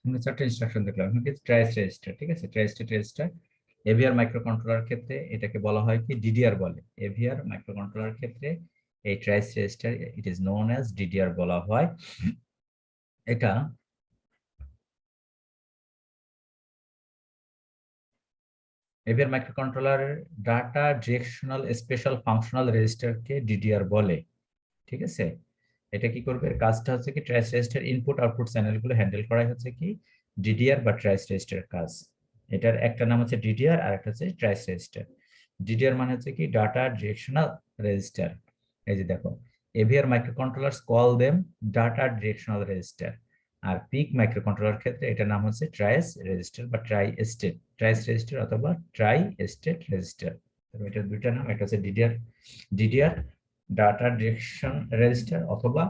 আমরা চারটা ইনস্ট্রাকশন দেখলাম। এখন কি ট্রাইস রেজিস্টার, ঠিক আছে? ট্রাইস রেজিস্টার এভিআর মাইক্রোকন্ট্রোলার ক্ষেত্রে এটাকে বলা হয় কি ডিডিআর বলে। এভিআর মাইক্রোকন্ট্রোলার ক্ষেত্রে এই TRIS register it is known as DDR বলা হয়। এটা AVR microcontroller data directional special functional রেজিস্টারকে ডিডিআর বলে, ঠিক আছে? এটা কি করবে, কাজটা হচ্ছে কি ট্রাইস রেজিস্টার ইনপুট আউটপুট চ্যানেলগুলো হ্যান্ডেল করাই হচ্ছে কি ডিডিআর বা ট্রাইস রেজিস্টার কাজ। এটার একটা নাম হচ্ছে ডিডিআর আর একটা হচ্ছে ট্রাইস রেজিস্টার। ডিডিআর মানে হচ্ছে কি ডাটা ডিরেকশনাল রেজিস্টার। এই যে দেখো, AVR microcontrollers call them data directional register. আর পিক মাইক্রোকন্ট্রোলার ক্ষেত্রে এটার নাম হচ্ছে ট্রাইস রেজিস্টার বা ট্রাই স্টেট, ট্রাইস রেজিস্টার অথবা ট্রাই স্টেট রেজিস্টার। এটা দুইটা নাম, একটা হচ্ছে DDR, DDR data direction register, অথবা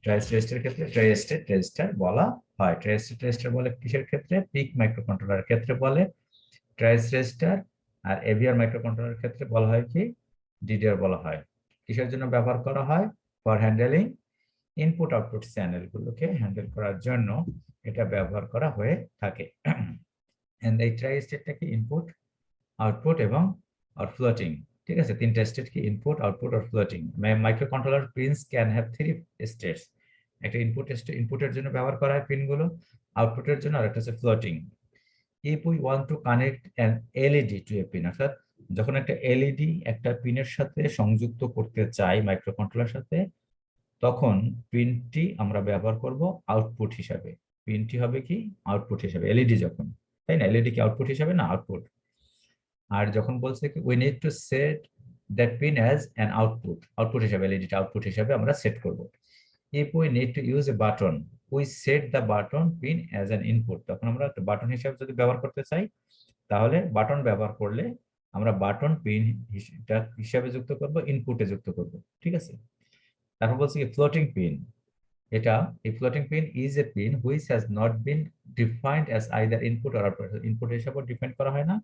ট্রাইস রেজিস্টার ক্ষেত্রে ট্রাই স্টেট রেজিস্টার বলা হয়। ট্রাই স্টেট রেজিস্টার বলে কিসের ক্ষেত্রে? পিক মাইক্রোকন্ট্রোলার ক্ষেত্রে বলে ট্রাইস রেজিস্টার, আর এভিআর মাইক্রোকন্ট্রোলার ক্ষেত্রে বলা হয় কি ডিডিআর বলা হয়। কিসের জন্য ব্যবহার করা হয়? ফর হ্যান্ডেলিং ইনপুট আউটপুট চ্যানেলগুলোকে হ্যান্ডেল করার জন্য এটা ব্যবহার করা হয়ে থাকে। এন্ড এই ট্রাই স্টেটটাকে ইনপুট আউটপুট এবং আর ফ্লোটিং, ঠিক আছে? তিনটা স্টেট কি input output R floating. Microcontroller pins can have three states. একটা ইনপুটের জন্য ব্যবহার করা হয় পিনগুলো, আউটপুটের জন্য, আর একটা হচ্ছে floating. If we want to connect an LED to a pin, অর্থাৎ যখন একটা এলইডি একটা পিনের সাথে সংযুক্ত করতে চাই মাইক্রোকন্ট্রোলার সাথে, তখন পিনটি আমরা ব্যবহার করব আউটপুট হিসাবে। পিনটি হবে কি আউটপুট হিসাবে, এলইডি যখন, তাই না? এলইডি কি আউটপুট হিসাবে না? আউটপুট। আর যখন বলছে কি we need to said that pin as an output, output হিসাবে এলইডিটা আউটপুট হিসাবে আমরা সেট করব। If we need to use a button we set the button pin as an input, তখন আমরা একটা বাটন হিসাবে যদি ব্যবহার করতে চাই তাহলে বাটন ব্যবহার করলে আমরা বাটন পিন হিসাবে যুক্ত করব, ইনপুটে যুক্ত করব, ঠিক আছে? তারপর বলছি কি ফ্লোটিং পিন। এটা এই floating pin is a pin which has not been defined as either input or output. Input হিসাবেও ডিফাইন করা হয় না,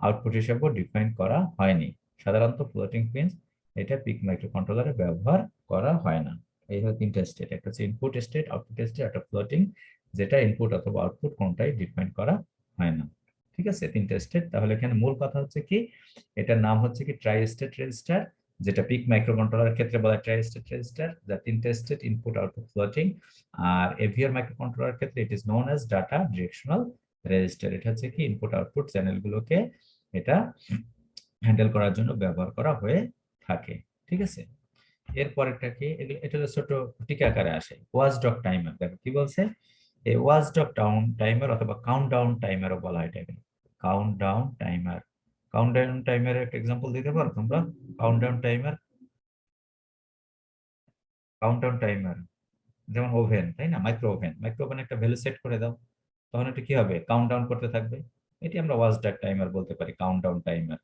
আউটপুট হিসাবেও ডিফাইন করা হয়নি। সাধারণত ফ্লোটিং পিন এটা পিক মাইক্রোকন্ট্রোলারে ব্যবহার করা হয় না। এই হলো তিনটা স্টেট, একটা হচ্ছে ইনপুট স্টেট, আউটপুট স্টেট, একটা ফ্লোটিং, যেটা ইনপুট অথবা আউটপুট কোনটাই ডিফাইন করা হয় না, ঠিক আছে? তিনটা স্টেট। তাহলে এখানে মূল কথা হচ্ছে কি এটার নাম হচ্ছে কি ট্রাই স্টেট রেজিস্টার, যেটা পিক মাইক্রোকন্ট্রোলার ক্ষেত্রে বলা ট্রাই স্টেট রেজিস্টার, যা তিনটা স্টেট ইনপুট আউটপুট ফ্লোটিং। আর এভিআর মাইক্রোকন্ট্রোলার ক্ষেত্রে ইট is known as data directional register. এটা হচ্ছে কি ইনপুট আউটপুট চ্যানেলগুলোকে এটা হ্যান্ডেল করার জন্য ব্যবহার করা হয়ে থাকে, ঠিক আছে? এরপরেরটা কি, এটা ছোট টিকা আকারে আসে, ওয়াচ ডগ টাইমার। দেখো কি বলছে, এই ওয়াচ ডগ ডাউন টাইমার অথবা কাউন্ট ডাউন টাইমারও বলা হয় এটাকে। Count down timer, count down টাইমারের একটা এক্সাম্পল দিতে পারো তোমরা? Count down timer, count down timer যেমন ওভেন, তাই না? মাইক্রো ওভেন একটা ভ্যালু সেট করে দাও, তখন এটা কি হবে কাউন্ট ডাউন করতে থাকবে। এটি আমরা ওয়াচ ডগ টাইমার বলতে পারি, কাউন্ট ডাউন টাইমার,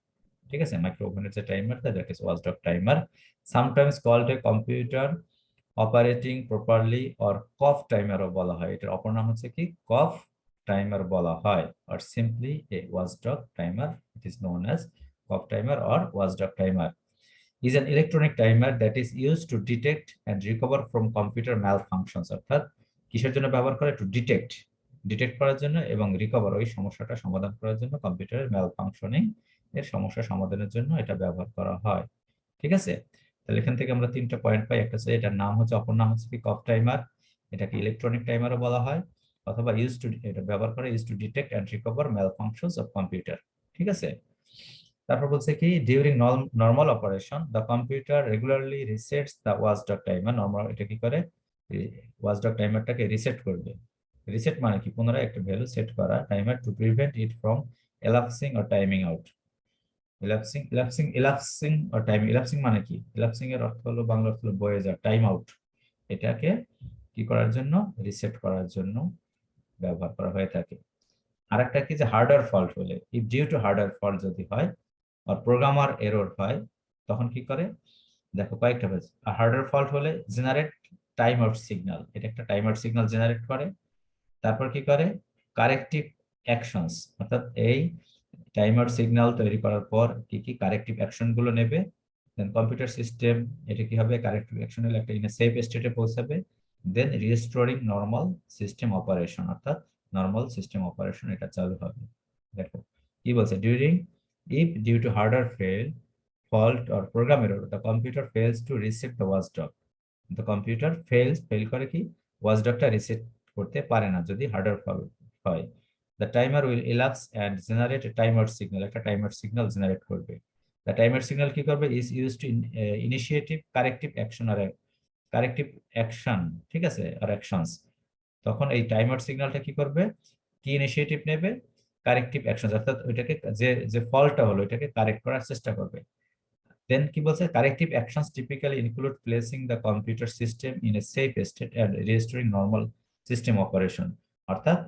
ঠিক আছে? মাইক্রো ওভেনের যে timer that is watch dog timer. Sometimes called a computer operating properly or COP টাইমারও বলা হয়। এটার অপর নাম হচ্ছে কি কফ টাইমার বলা হয়, আর simply a watchdog timer, it is known as COP timer or watchdog timer is an electronic timer that is used to detect and recover from computer malfunctions। অর্থাৎ কিসের জন্য ব্যবহার করে? টু ডিটেক্ট করার জন্য এবং রিকভার, ওই সমস্যাটা সমাধান করার জন্য, কম্পিউটারের ম্যালফাংশনিং এর সমস্যা সমাধানের জন্য এটা ব্যবহার করা হয়, ঠিক আছে? তাহলে এখান থেকে আমরা তিনটা পয়েন্ট পাই, একটা হচ্ছে এটার নাম হচ্ছে, অপর নাম হচ্ছে কি কফ টাইমার, এটাকে ইলেকট্রনিক টাইমারও বলা হয়, অথবা ইউজ টু, এটা ব্যবহার করে use to detect and recover malfunctions of computer, ঠিক আছে? তারপর বলছে কি during normal operation the computer regularly resets the watchdog timer. Normal এটা কি করে? ওয়াচডগ টাইমারটাকে রিসেট করবে। রিসেট মানে কি পুনরায় একটা ভ্যালু সেট করা timer to prevent it from elapsing or timing out. elapsing or time, elapsing মানে কি? elapsing এর অর্থ হলো, বাংলা অর্থ হলো বয়ে যাওয়া, টাইম আউট। এটাকে কি করার জন্য? রিসেট করার জন্য ব্যবহার করা হয়ে থাকে। আরেকটা কি যে হার্ডওয়্যার ফল্ট হলে, if due to hardware fault যদি হয় আর প্রোগ্রামার এরর হয়, তখন কি করে? দেখো কয়েকটা পেজ। হার্ডওয়্যার ফল্ট হলে জেনারেট টাইম আউট সিগন্যাল, এটা একটা টাইম আউট সিগন্যাল জেনারেট করে। তারপর কি করে? কারেক্টিভ অ্যাকশনস, অর্থাৎ এই টাইম আউট সিগন্যাল তৈরি করার পর কি কি কারেক্টিভ অ্যাকশন গুলো নেবে। দেন কম্পিউটার সিস্টেম এটা কি হবে? কারেক্টিভ অ্যাকশন হলে একটা ইন সেফ স্টেটে পৌঁছাবে। Then restoring normal system operation, অর্থাৎ নর্মাল সিস্টেম অপারেশন এটা চালু হবে। দেখো কি বলছে, during if due to hardware fail fault or program error the computer fails to reset the watchdog. The computer fail করে কি, ওয়াচডগটা রিসেট করতে পারে না যদি হার্ডওয়্যার ফল হয়। The timer will elapse and generate a timer signal, একটা timer signal generate করবে। The timer signal কি করবে, is use to initiative corrective action আর কারেক্টিভ অ্যাকশন, ঠিক আছে, আর অ্যাকশনস। তখন এই টাইমার সিগন্যালটা কি করবে, কি ইনিশিয়েটিভ নেবে, কারেক্টিভ অ্যাকশন, অর্থাৎ ওইটাকে যে যে ফলটা হলো এটাকে কারেক্ট করার চেষ্টা করবে। দেন কি বলছে, corrective actions typically include placing the computer system in a safe state and restoring normal system operation. অর্থাৎ